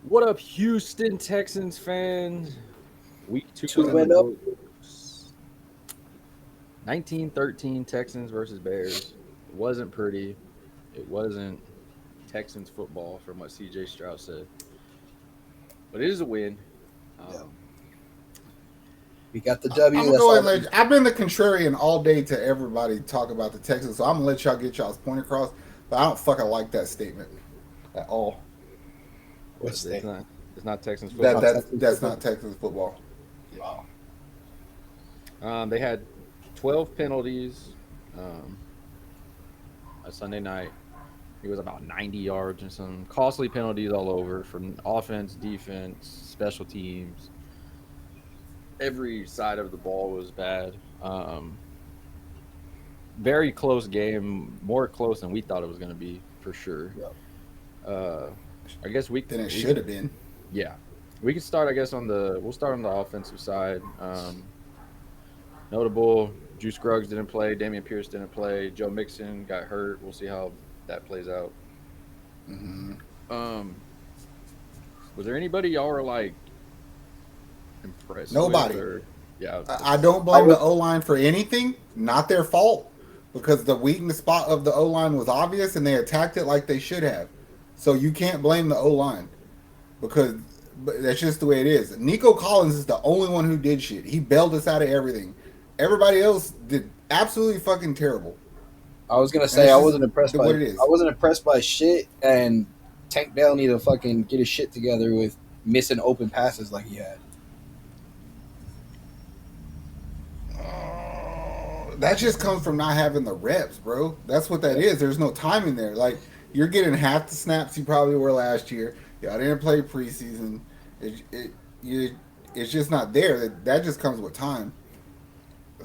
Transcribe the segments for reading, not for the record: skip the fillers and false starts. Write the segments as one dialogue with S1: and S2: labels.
S1: What up, Houston Texans fans? Week two is
S2: Two
S1: in the
S2: went up.
S1: books. 1913 Texans versus Bears. It wasn't pretty. It wasn't Texans football, from what CJ Stroud said, but it is a win.
S2: Yeah,
S1: Um,
S2: we got the
S3: I'm
S2: W.
S3: gonna
S2: That's
S3: go
S2: all
S3: ahead
S2: that
S3: and let.
S2: matters.
S3: I've been the contrarian all day to everybody talk about the Texans, so I'm gonna let y'all get y'all's point across. But I don't fucking like that statement at all.
S2: Which
S1: it's
S2: thing?
S1: not. It's not Texans
S3: That
S2: Not
S1: football.
S3: that's
S2: Texas
S3: that's
S2: football.
S3: not Texas football.
S1: Yeah.
S2: Wow.
S1: They had 12 penalties. Um, a Sunday night. It was about 90 yards and some costly penalties all over from offense, defense, special teams. Every side of the ball was bad. Very close game, more close than we thought it was going to be for sure.
S2: Yeah.
S1: Uh, I guess
S3: Then it
S1: we
S3: should have been.
S1: yeah, we could start. I guess we'll start on the offensive side. Notable: Juice Scruggs didn't play, Damian Pierce didn't play, Joe Mixon got hurt. We'll see how that plays out.
S3: Hmm.
S1: Um, was there anybody y'all were like impressed with,
S3: Nobody.
S1: or yeah,
S3: I
S1: that's
S3: don't
S2: I
S3: blame the
S2: was
S3: O line for anything. Not their fault because the weakness spot of the O line was obvious and they attacked it like they should have. So you can't blame the O line because that's just the way it is. Nico Collins is the only one who did shit. He bailed us out of everything. Everybody else did absolutely fucking terrible,
S2: I was gonna
S3: and
S2: say
S3: it's
S2: I
S3: just
S2: wasn't impressed by
S3: what it
S2: I
S3: is.
S2: wasn't impressed by shit, and Tank Dell need to fucking get his shit together with missing open passes like he had.
S3: That just comes from not having the reps, bro. That's what that
S2: Yeah.
S3: is. There's no timing there. Like you're getting half the snaps you probably were last year. Y'all didn't play preseason. You, it's just not there. That just comes with time.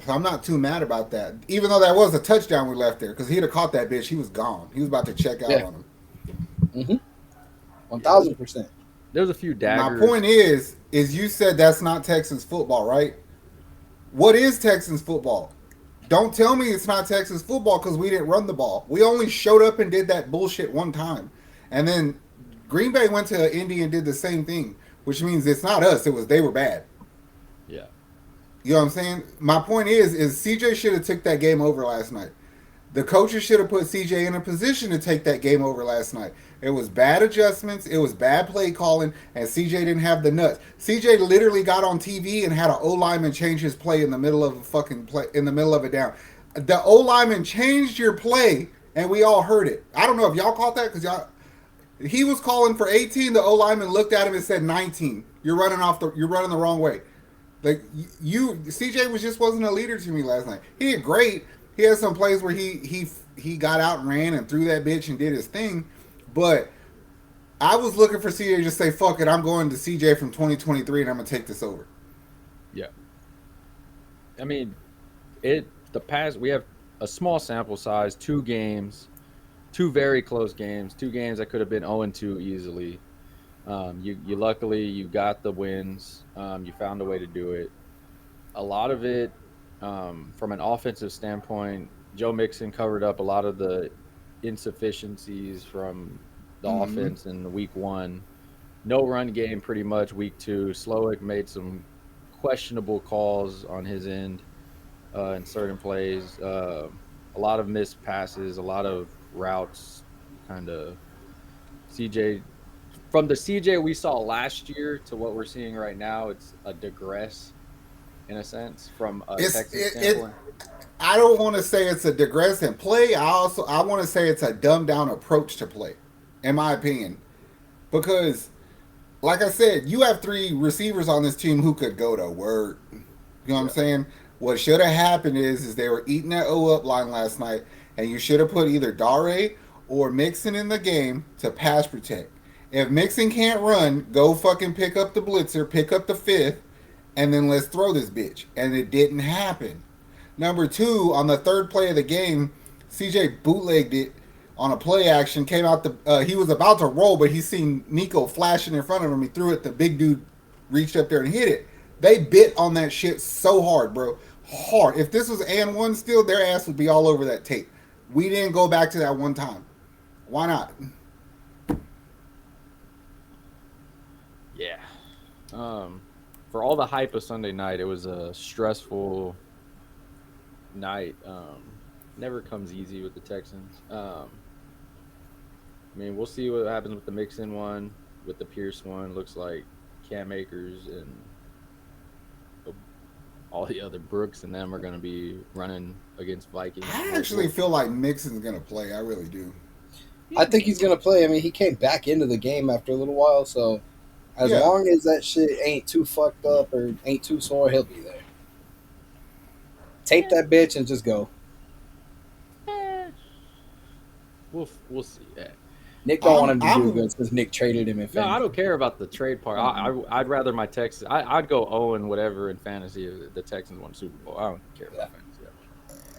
S3: So I'm not too mad about that. Even though that was a touchdown we left there, because he'd have caught that bitch, he was gone. He was about to check out
S2: Yeah.
S3: on him.
S2: Mm-hmm. One
S1: yeah. There's
S2: thousand percent.
S1: there's a few
S3: My
S1: daggers.
S3: point is you said that's not Texans football, right? What is Texans football? Don't tell me it's not Texas football because we didn't run the ball. We only showed up and did that bullshit one time. And then Green Bay went to Indy and did the same thing, which means it's not us. It was they were bad.
S1: Yeah,
S3: You know what I'm saying? My point is CJ should have took that game over last night. The coaches should have put CJ in a position to take that game over last night. It was bad adjustments. It was bad play calling, and CJ didn't have the nuts. CJ literally got on TV and had an O lineman change his play in the middle of a fucking play in the middle of it down. The O lineman changed your play, and we all heard it. I don't know if y'all caught that because y'all. He was calling for 18. The O lineman looked at him and said 19. You're running the wrong way. Like CJ was just wasn't a leader to me last night. He did great. He had some plays where he got out and ran and threw that bitch and did his thing, but I was looking for CJ to just say fuck it. I'm going to CJ from 2023 and I'm gonna take this over.
S1: yeah. I mean, the past we have a small sample size, two games, two very close games, two games that could have been 0-2 easily. You luckily you got the wins. You found a way to do it. A lot of it, from an offensive standpoint, Joe Mixon covered up a lot of the insufficiencies from the
S3: Mm-hmm.
S1: offense in week one. No run game pretty much week two. Slowick made some questionable calls on his end in certain plays. A lot of missed passes, a lot of routes, kind of CJ. From the CJ we saw last year to what we're seeing right now, it's a digress in a sense from a
S3: It's
S1: Texan
S3: it.
S1: standpoint.
S3: I don't want to say it's a digress in play. I want to say it's a dumbed down approach to play, in my opinion, because like I said, you have three receivers on this team who could go to work. You know what I'm
S1: Yeah,
S3: saying? What should have happened is they were eating that O up line last night, and you should have put either Dare or Mixon in the game to pass protect. If Mixon can't run, go fucking pick up the blitzer, pick up the fifth, and then let's throw this bitch. And it didn't happen. Number two, on the third play of the game, CJ bootlegged it on a play action. Came out he was about to roll, but he seen Nico flashing in front of him. He threw it. The big dude reached up there and hit it. They bit on that shit so hard, bro. Hard. If this was and one still, their ass would be all over that tape. We didn't go back to that one time. Why not?
S1: Yeah. Um, for all the hype of Sunday night, it was a stressful night. Never comes easy with the Texans. I mean, we'll see what happens with the Mixon one, with the Pierce one. Looks like Cam Akers and all the other Brooks and them are going to be running against Vikings.
S3: I
S1: We'll,
S3: actually
S1: we'll,
S3: feel like Mixon's gonna play. I really do.
S2: I think he's gonna play. I mean, he came back into the game after a little while, so as
S3: Yeah.
S2: long as that shit ain't too fucked up or ain't too sore, he'll be there. Tape that bitch and just go.
S1: we'll see. Yeah.
S2: Nick don't want
S3: I'm
S2: him to do
S3: I'm
S2: good since Nick traded him in
S1: No, I
S2: fantasy.
S1: don't care about the trade part. I'd rather my Texans. I'd go 0 and whatever in fantasy if the Texans won Super Bowl. I don't care
S2: Yeah.
S1: about fantasy that much.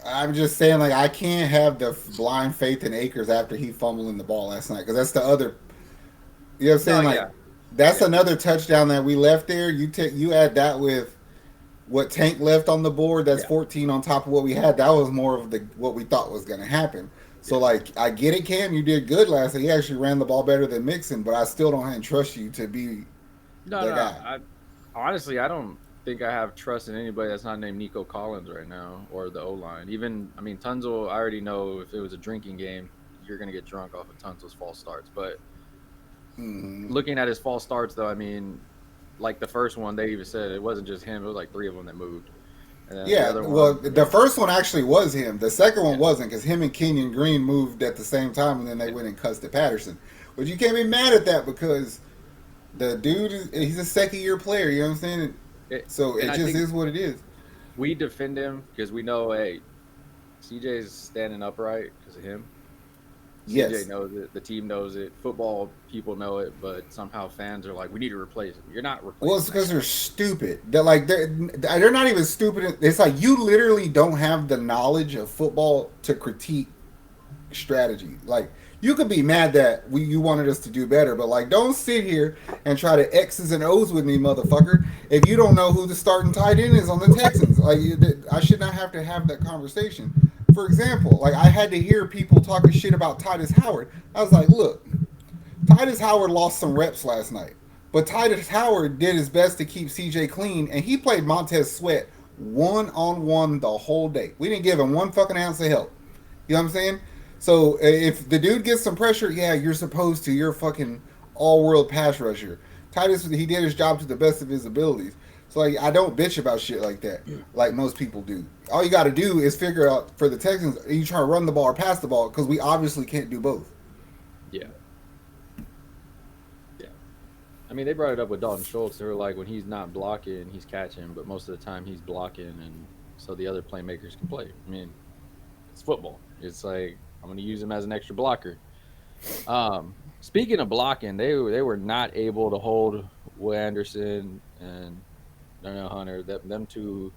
S3: I'm just saying, like, I can't have the blind faith in Akers after he fumbling the ball last night because that's the other. You know what I'm
S1: No,
S3: saying? Like,
S1: yeah,
S3: that's
S1: yeah,
S3: another touchdown that we left there. You add that with what Tank left on the board. That's
S1: yeah,
S3: 14 on top of what we had. That was more of the what we thought was going to happen. So,
S1: yeah.
S3: like, I get it, Cam. You did good last night. He actually ran the ball better than Mixon, but I still don't trust you to be
S1: No,
S3: the
S1: no.
S3: guy.
S1: Honestly, I don't think I have trust in anybody that's not named Nico Collins right now or the O line. Even, I mean, Tunzel. I already know if it was a drinking game, you're gonna get drunk off of Tunzel's false starts. But
S3: Hmm.
S1: looking at his false starts, though, I mean, like the first one, they even said it wasn't just him; it was like three of them that moved, and then the
S3: Yeah,
S1: other
S3: well,
S1: one, I
S3: the
S1: mean,
S3: first one actually was him. The second one
S1: yeah,
S3: wasn't because him and Kenyon Green moved at the same time, and then they
S1: yeah,
S3: went and cussed at Patterson. But you can't be mad at that because the dude he's a second year player. You know what I'm saying? So
S1: and
S3: it
S1: I
S3: just
S1: think
S3: is what it is.
S1: we defend him because we know, hey, CJ's standing upright because of him. CJ
S3: Yes.
S1: knows it. The team knows it. Football people know it, but somehow fans are like, "We need to replace him." You're not
S3: Well, it's
S1: replacing that
S3: because they're
S1: guy.
S3: stupid. They're not even stupid. It's like you literally don't have the knowledge of football to critique strategy. Like you could be mad that you wanted us to do better, but like don't sit here and try to X's and O's with me, motherfucker. If you don't know who the starting tight end is on the Texans, like I should not have to have that conversation. For example, like I had to hear people talking shit about Titus Howard. I was like, look, Titus Howard lost some reps last night, but Titus Howard did his best to keep CJ clean, and he played Montez Sweat 1-on-1 the whole day. We didn't give him one fucking ounce of help. You know what I'm saying? So if the dude gets some pressure, yeah, you're supposed to. You're a fucking all-world pass rusher. Titus, he did his job to the best of his abilities. So like, I don't bitch about shit like that, like most people do. All you got to do is figure out for the Texans, are you trying to run the ball or pass the ball? Because we obviously can't do both.
S1: Yeah, yeah. I mean, they brought it up with Dalton Schultz. They were like, when he's not blocking, he's catching, but most of the time he's blocking, and so the other playmakers can play. I mean, it's football. It's like I'm going to use him as an extra blocker. Speaking of blocking, they were not able to hold Will Anderson and Darnell Hunter. Them two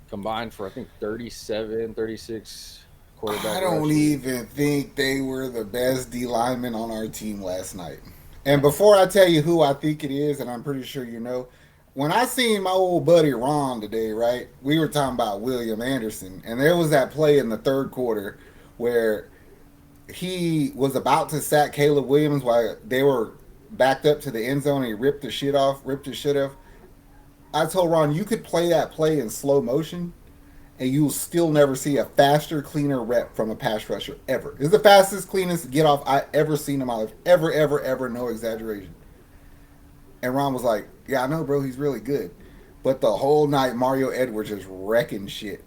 S1: combined for I think 37, 36
S3: I
S1: quarterback
S3: don't
S1: rushes.
S3: even think they were the best D linemen on our team last night. And before I tell you who I think it is, and I'm pretty sure you know, when I seen my old buddy Ron today, right, we were talking about William Anderson, and there was that play in the third quarter where he was about to sack Caleb Williams while they were backed up to the end zone and he ripped his shit off. I told Ron, you could play that play in slow motion and you'll still never see a faster, cleaner rep from a pass rusher ever. It's the fastest, cleanest get off I ever seen in my life. Ever, ever, ever, no exaggeration. And Ron was like, yeah, I know, bro, he's really good. But the whole night, Mario Edwards just wrecking shit.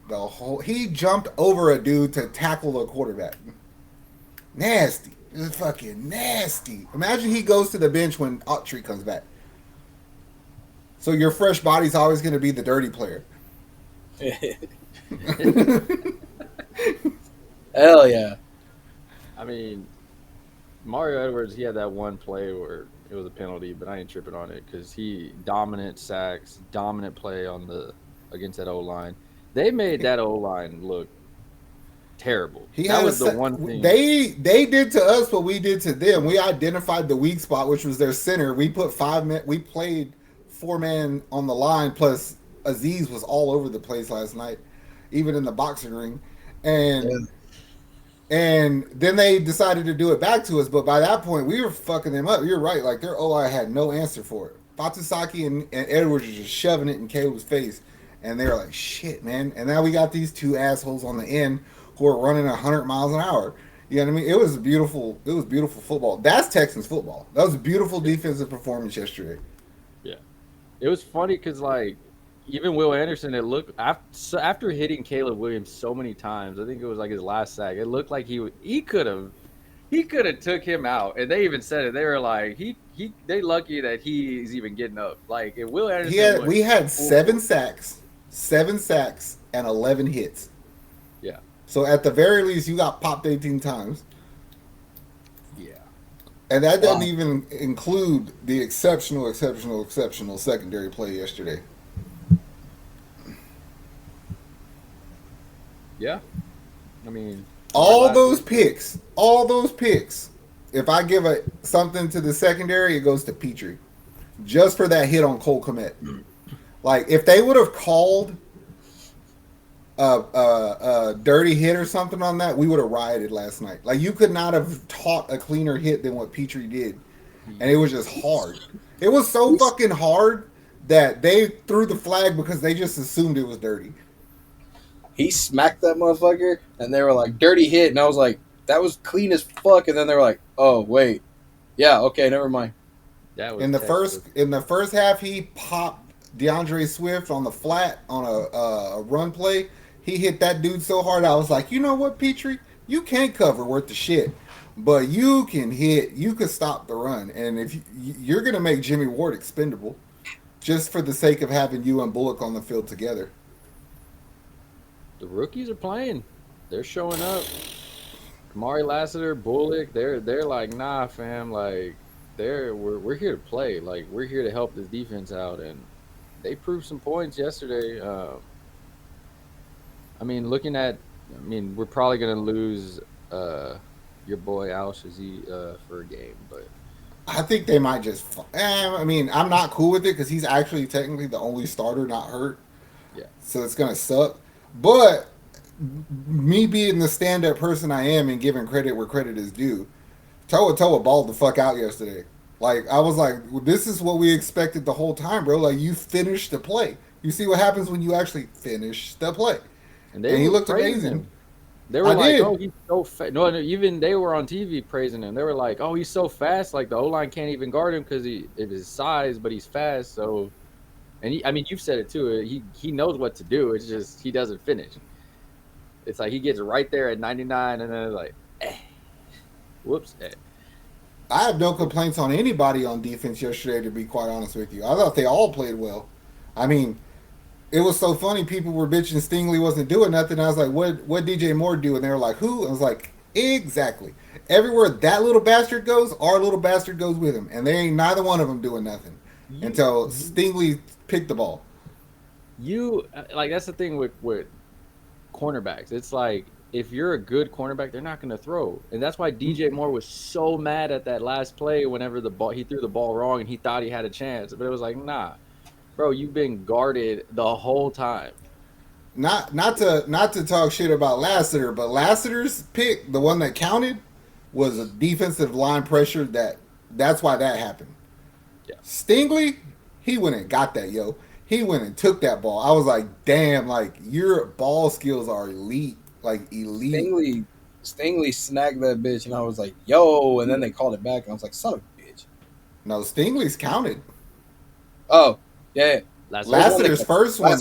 S3: He jumped over a dude to tackle a quarterback. Nasty. It's fucking nasty. Imagine he goes to the bench when Autry comes back. So your fresh body's always going to be the dirty player.
S2: Hell yeah.
S1: I mean, Mario Edwards, he had that one play where it was a penalty, but I ain't tripping on it because he dominant sacks, dominant play on the against that O line. They made that O line look terrible.
S3: He
S1: That
S3: had
S1: was the one thing.
S3: they did to us what we did to them. We identified the weak spot, which was their center. We put 5 men. We played 4 men on the line. Plus Aziz was all over the place last night, even in the boxing ring,
S2: Yeah.
S3: and And then they decided to do it back to us, but by that point we were fucking them up. You're right, like their OI had no answer for it. Fatusaki and Edwards were just shoving it in Caleb's face, and they were like, "Shit, man!" And now we got these two assholes on the end who are running 100 miles an hour. You know what I mean? It was beautiful. It was beautiful football. That's Texans football. That was a beautiful defensive performance yesterday.
S1: Yeah, it was funny because like even Will Anderson, it looked after hitting Caleb Williams so many times. I think it was like his last sack. It looked like he could have took him out, and they even said it. They were like they lucky that he's even getting up. Like if Will Anderson,
S3: We had 7 sacks, and 11 hits.
S1: yeah,
S3: So at the very least, you got popped 18 times.
S1: yeah,
S3: And that doesn't
S2: Wow.
S3: even include the exceptional secondary play yesterday.
S1: yeah. I mean,
S3: All
S1: last
S3: those
S1: week-
S3: picks. If I give something to the secondary, it goes to Petrie, just for that hit on Cole Kmet. Like if they would have called a dirty hit or something on that, we would have rioted last night. Like you could not have taught a cleaner hit than what Petrie did, and it was just hard. It was so fucking hard that they threw the flag because they just assumed it was dirty.
S2: He smacked that motherfucker, and they were like, "Dirty hit," and I was like, "That was clean as fuck." And then they were like, "Oh wait, yeah, okay, never mind."
S1: that was
S3: In the
S1: Texas.
S3: first half, he popped DeAndre Swift on the flat on a run play. He hit that dude so hard, I was like, you know what, Petrie, you can't cover worth the shit, but you can hit. You could stop the run, and if you're gonna make Jimmy Ward expendable, just for the sake of having you and Bullock on the field together.
S1: The rookies are playing. They're showing up. Kamari Lassiter, Bullock, they're like, nah, fam, like we're here to play. Like we're here to help this defense out, and they proved some points yesterday. I mean, we're probably gonna lose your boy Al Shazi for a game, but
S3: I think they might just. I mean, I'm not cool with it because he's actually technically the only starter not hurt.
S1: yeah,
S3: So it's gonna suck. But me being the stand-up person I am and giving credit where credit is due, Toa balled the fuck out yesterday. Like I was like, well, this is what we expected the whole time, bro. Like you finished the play. You see what happens when you actually finish the play.
S1: and
S3: And he
S1: were
S3: looked
S1: praising
S3: amazing.
S1: him. They were
S3: I
S1: like,
S3: did.
S1: "Oh, he's so fast." No, even they were on TV praising him. They were like, "Oh, he's so fast. Like the O line can't even guard him because of his size, but he's fast." So, and I mean, you've said it too. He knows what to do. It's just he doesn't finish. It's like he gets right there at 99, and then it's like, whoops.
S3: I have no complaints on anybody on defense yesterday, to be quite honest with you. I thought they all played well. I mean, it was so funny. People were bitching Stingley wasn't doing nothing. I was like, what DJ Moore do? And they were like, who? I was like, exactly. Everywhere that little bastard goes, our little bastard goes with him. And they ain't neither one of them doing nothing until Stingley picked the ball.
S1: You like that's the thing with cornerbacks. It's like if you're a good cornerback, they're not going to throw, and that's why DJ Moore was so mad at that last play. Whenever he threw the ball wrong and he thought he had a chance, but it was like, nah, bro, you've been guarded the whole time.
S3: Not to talk shit about Lassiter, but Lassiter's pick, the one that counted, was a defensive line pressure. That's why that happened.
S1: Yeah.
S3: Stingley, he went and got that, yo. He went and took that ball. I was like, damn, like your ball skills are elite, like elite.
S2: Stingley snagged that bitch, and I was like, "Yo!" And then they called it back, and I was like, "Son of a bitch!"
S3: No, Stingley's counted.
S2: Oh, yeah.
S3: Lassiter's first one,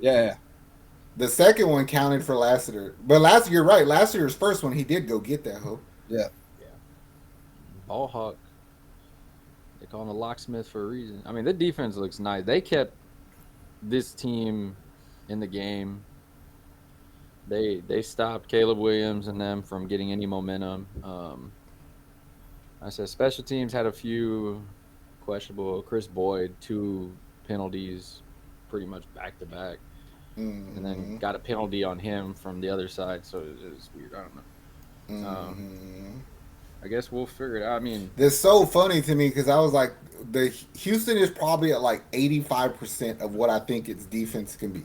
S2: Yeah.
S3: the second one counted for Lassiter. But Lassiter, you're right. Lassiter's first one, he did go get that hoe.
S2: Yeah.
S1: Ball hawk. They call him a locksmith for a reason. I mean, the defense looks nice. They kept this team in the game. They stopped Caleb Williams and them from getting any momentum. I said special teams had a few questionable. Chris Boyd, 2 penalties, pretty much back to back, and then got a penalty on him from the other side. So it was weird. I don't know. I guess we'll figure it out. I mean,
S3: It's so funny to me because I was like, the Houston is probably at like 85% of what I think its defense can be.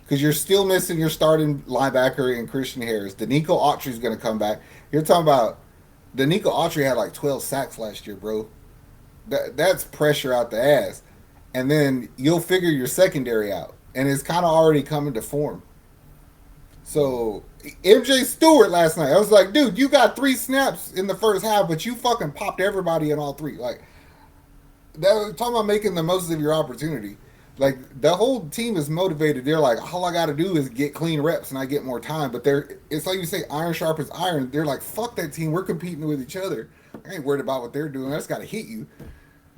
S3: because you're still missing your starting linebacker in Christian Harris. Danico Autry's going to come back. You're talking about Danico Autry had like 12 sacks last year, bro. That's pressure out the ass. And then you'll figure your secondary out, and it's kind of already coming to form. So MJ Stewart last night, I was like, dude, you got 3 snaps in the first half, but you fucking popped everybody in all 3. Like that, talking about making the most of your opportunity. Like the whole team is motivated. They're like, all I got to do is get clean reps and I get more time. But it's like you say, iron sharpens iron. They're like, fuck that team. We're competing with each other. I ain't worried about what they're doing. I just got to hit you.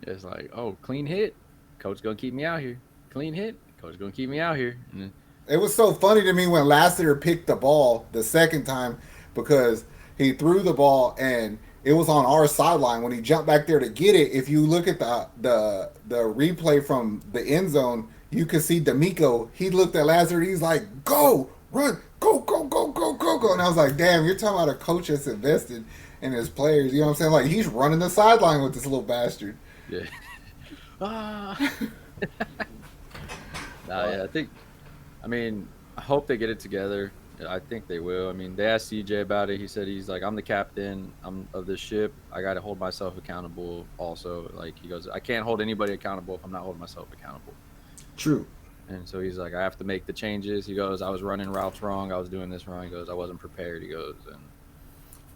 S1: It's like, oh, clean hit, coach gonna keep me out here. Clean hit, coach gonna keep me out here. And then,
S3: It was so funny to me when Lassiter picked the ball the second time because he threw the ball and it was on our sideline when he jumped back there to get it. If you look at the replay from the end zone, you could see D'Amico. He looked at Lassiter. He's like, "Go, run, go, go, go, go, go, go!" And I was like, "Damn, you're talking about a coach that's invested in his players." You know what I'm saying? Like he's running the sideline with this little bastard.
S1: yeah. Ah. Nah, yeah, I think. I mean, I hope they get it together. I think they will. I mean, they asked CJ about it. He said he's like, I'm the captain. I'm of this ship. I got to hold myself accountable. Also, like he goes, I can't hold anybody accountable if I'm not holding myself accountable.
S3: True.
S1: And so he's like, I have to make the changes. He goes, I was running routes wrong. I was doing this wrong. He goes, I wasn't prepared. He goes, and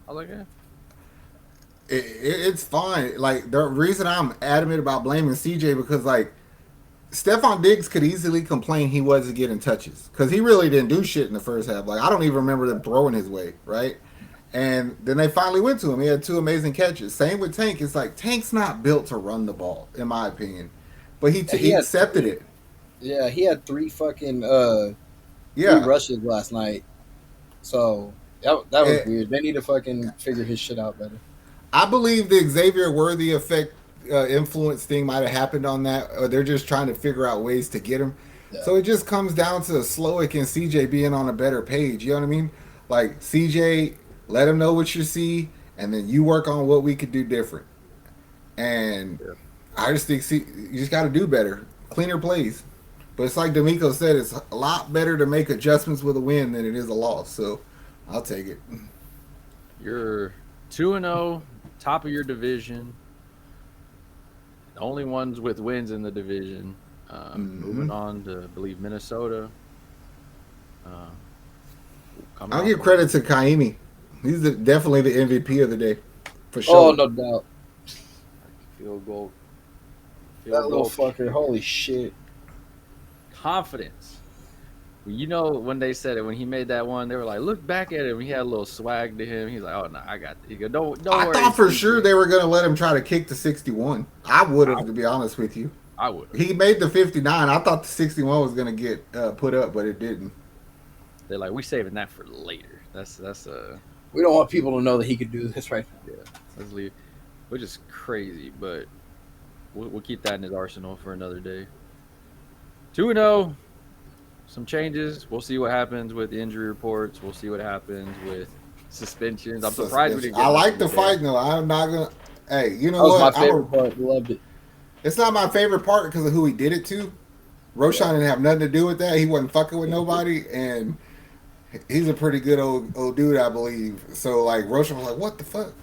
S1: I was like, yeah.
S3: It's fine. Like the reason I'm adamant about blaming CJ because like Stephon Diggs could easily complain he wasn't getting touches because he really didn't do shit in the first half. Like I don't even remember them throwing his way, right? And then they finally went to him. He had 2 amazing catches. Same with Tank. It's like Tank's not built to run the ball, in my opinion, but he accepted it.
S2: Yeah, he had 3 fucking 3
S3: Yeah,
S2: rushes last night. So that was
S3: Eh,
S2: weird. They need to fucking figure his shit out better.
S3: I believe the Xavier Worthy effect influence thing might have happened on that. Or they're just trying to figure out ways to get him.
S2: Yeah.
S3: So it just comes down to Slowick and CJ being on a better page. You know what I mean? Like CJ, let him know what you see, and then you work on what we could do different. And
S1: Yeah.
S3: I just think you just got to do better, cleaner plays. But it's like D'Amico said, it's a lot better to make adjustments with a win than it is a loss. So I'll take it.
S1: You're 2-0, top of your division. The only ones with wins in the division. Moving on to, I believe, Minnesota. Uh, coming
S3: I'll
S1: off
S3: give
S1: a
S3: credit to Kaimi. He's definitely the MVP of the day, for
S2: Oh,
S3: sure.
S2: no doubt.
S1: field goal.
S2: That little fucker. Holy shit.
S1: Confidence. You know, when they said it, when he made that one, they were like, look back at him. He had a little swag to him. He's like, oh, no, I got this. He go, don't
S3: I
S1: worry.
S3: thought for sure they were going to let him try to kick the 61. I would have, to be honest with you.
S1: I would.
S3: He made the 59. I thought the 61 was going to get put up, but it didn't.
S1: They're like, we saving that for later. That's
S2: We don't want people to know that he could do this right now.
S1: yeah, let's leave, which is crazy, but we'll keep that in his arsenal for another day. 2-0, some changes. We'll see what happens with injury reports. We'll see what happens with suspensions. I'm surprised we didn't get
S3: I like
S1: nothing
S3: the
S1: today.
S3: fight, though. I'm not going to. Hey, you
S2: That
S3: know
S2: was
S3: what?
S2: my favorite part. Loved it.
S3: It's not my favorite part because of who he did it to. Roshan didn't have nothing to do with that. He wasn't fucking with nobody, and he's a pretty good old dude, I believe. So like Roshan was like, "What the fuck?"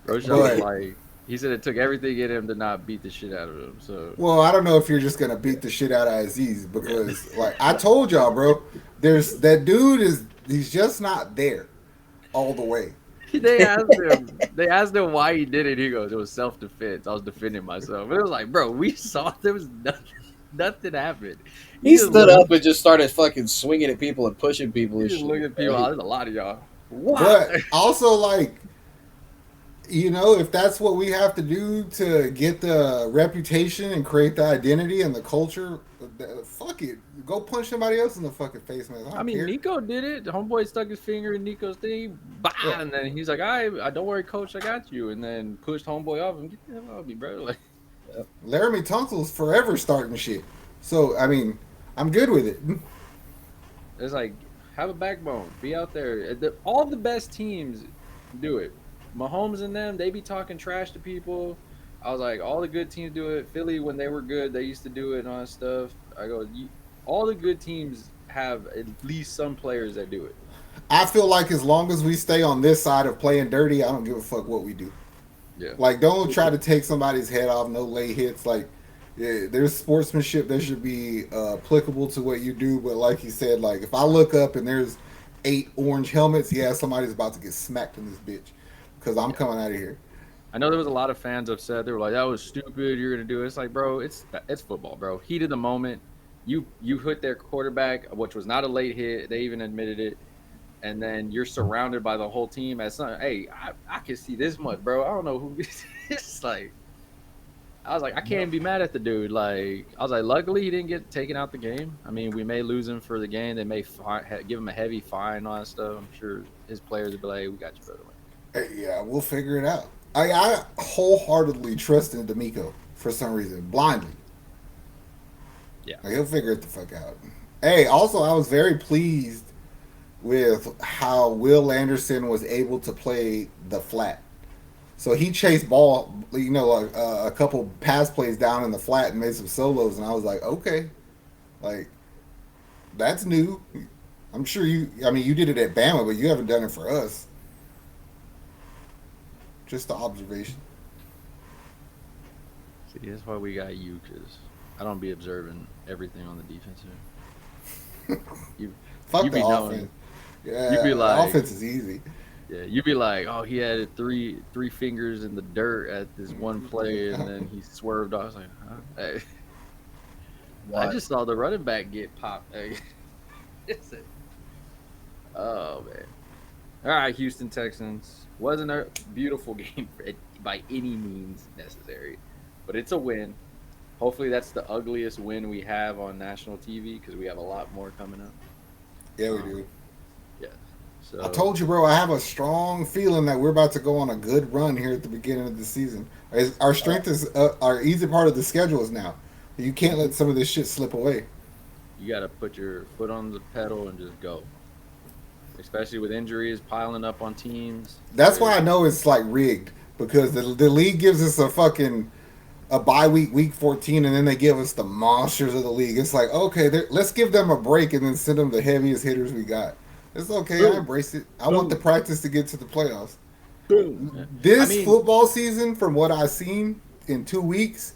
S1: Roshan
S3: But-
S1: was like, he said it took everything in him to not beat the shit out of him. So
S3: Well, I don't know if you're just gonna beat the shit out of Aziz because, like I told y'all, bro, there's that dude he's just not there all the way.
S1: they asked him why he did it. He goes, it was self-defense. I was defending myself. But it was like, bro, we saw there was nothing happened.
S2: He
S1: just
S2: stood
S1: looked-
S2: up and just started fucking swinging at people and pushing people
S1: He
S2: and
S1: just
S2: shit.
S1: looked at people. Oh, there's a lot of y'all. What?
S3: But also, like, you know, if that's what we have to do to get the reputation and create the identity and the culture, fuck it. Go punch somebody else in the fucking face, man. I
S1: I mean,
S3: care.
S1: Nico did it. The homeboy stuck his finger in Nico's thing, bah,
S3: Yeah.
S1: and then he's like, "I don't worry, coach, I got you." And then pushed homeboy off and get the hell off me, bro. Like,
S3: Laramie Tunsil's forever starting shit. So, I mean, I'm good with it.
S1: it's like, have a backbone, be out there. All the best teams do it. Mahomes and them, they be talking trash to people. I was like, all the good teams do it. Philly, when they were good, they used to do it and all that stuff. I go, all the good teams have at least some players that do it.
S3: I feel like as long as we stay on this side of playing dirty, I don't give a fuck what we do.
S1: Yeah.
S3: Like, don't try to take somebody's head off. No late hits. Like, yeah, there's sportsmanship that should be applicable to what you do. But like you said, like if I look up and there's 8 orange helmets, yeah, somebody's about to get smacked in this bitch because I'm
S1: Yeah.
S3: coming out of here.
S1: I know there was a lot of fans upset. They were like, "That was stupid. You're gonna do it." It's like, bro, it's football, bro. Heat of the moment. You hit their quarterback, which was not a late hit. They even admitted it. And then you're surrounded by the whole team. As some, hey, I can see this much, bro. I don't know who. It's like I was like, I can't be mad at the dude. Like I was like, luckily he didn't get taken out the game. I mean, we may lose him for the game. They may give him a heavy fine and all that stuff. I'm sure his players would be like, hey, we got you, brother.
S3: Hey, yeah, we'll figure it out. I wholeheartedly trust in D'Amico for some reason, blindly.
S1: Yeah.
S3: Like, he'll figure it the fuck out. Hey, also, I was very pleased with how Will Anderson was able to play the flat. So he chased ball, a couple pass plays down in the flat and made some solos, and I was like, okay, like that's new. I'm sure you. I mean, you did it at Bama, but you haven't done it for us. Just the observation.
S1: See, that's why we got you, because I don't be observing everything on the defense here. You,
S3: Fuck
S1: you
S3: the
S1: be
S3: offense.
S1: knowing.
S3: Yeah,
S1: You be
S3: the
S1: like,
S3: offense is easy.
S1: yeah, you be like, oh, he had three fingers in the dirt at this one play, and then he swerved off. I was like, huh? Hey, I
S2: What?
S1: just saw the running back get popped. Hey. Oh man! All right, Houston Texans. Wasn't a beautiful game by any means necessary, but it's a win. Hopefully, that's the ugliest win we have on national TV because we have a lot more coming up.
S3: Yeah, we
S1: Um,
S3: do.
S1: yeah.
S3: I
S1: So
S3: told you, bro. I have a strong feeling that we're about to go on a good run here at the beginning of the season. Our strength is our easy part of the schedule is now. You can't let some of this shit slip away.
S1: you got to put your foot on the pedal and just go. Especially with injuries piling up on teams.
S3: That's why I know it's like rigged because the league gives us a bye week, week 14, and then they give us the monsters of the league. It's like, okay, let's give them a break and then send them the heaviest hitters we got. It's okay. I
S1: Boom,
S3: embrace it. I want the
S1: boom,
S3: practice to get to the playoffs.
S1: boom. Yeah. I
S3: This
S1: mean,
S3: football season, from what I've seen in 2 weeks,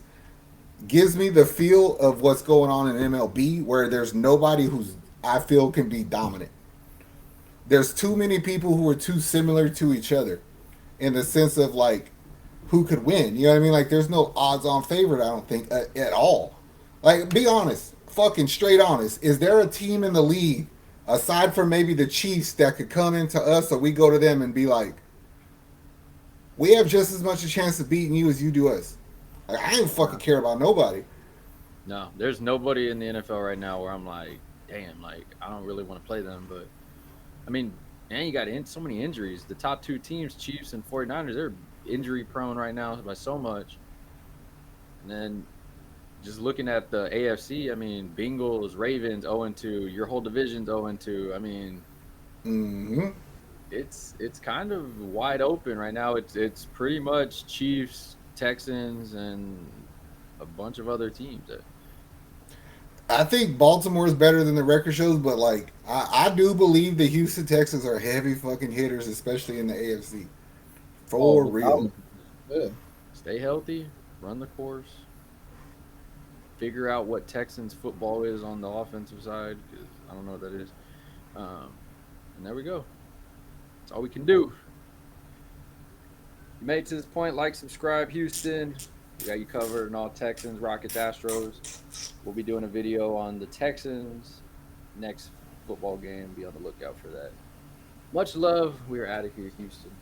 S3: gives me the feel of what's going on in MLB, where there's nobody who's I feel can be dominant. There's too many people who are too similar to each other in the sense of like who could win. You know what I mean? Like there's no odds-on favorite. I don't think at all. Like be honest, fucking straight honest. Is there a team in the league aside from maybe the Chiefs that could come into us or we go to them and be like, we have just as much a chance of beating you as you do us? Like, I ain't fucking care about nobody.
S1: no, there's nobody in the NFL right now where I'm like, damn, like I don't really want to play them. But I mean, man, you got so many injuries. The top two teams, Chiefs and 49ers, they're injury prone right now by so much. And then just looking at the AFC, I mean, Bengals, Ravens 0-2, your whole division's 0-2. I mean,
S3: Mm-hmm.
S1: it's kind of wide open right now. It's pretty much Chiefs, Texans, and a bunch of other teams.
S3: I think Baltimore is better than the record shows, but like I do believe the Houston Texans are heavy fucking hitters, especially in the AFC.
S2: Oh,
S3: For real.
S2: yeah.
S1: Stay healthy, run the course, figure out what Texans football is on the offensive side because I don't know what that is. And there we go. That's all we can do. You made it to this point, like, subscribe, Houston. We got you covered and all Texans, Rockets, Astros. We'll be doing a video on the Texans next football game. Be on the lookout for that. Much love. We are out of here, Houston.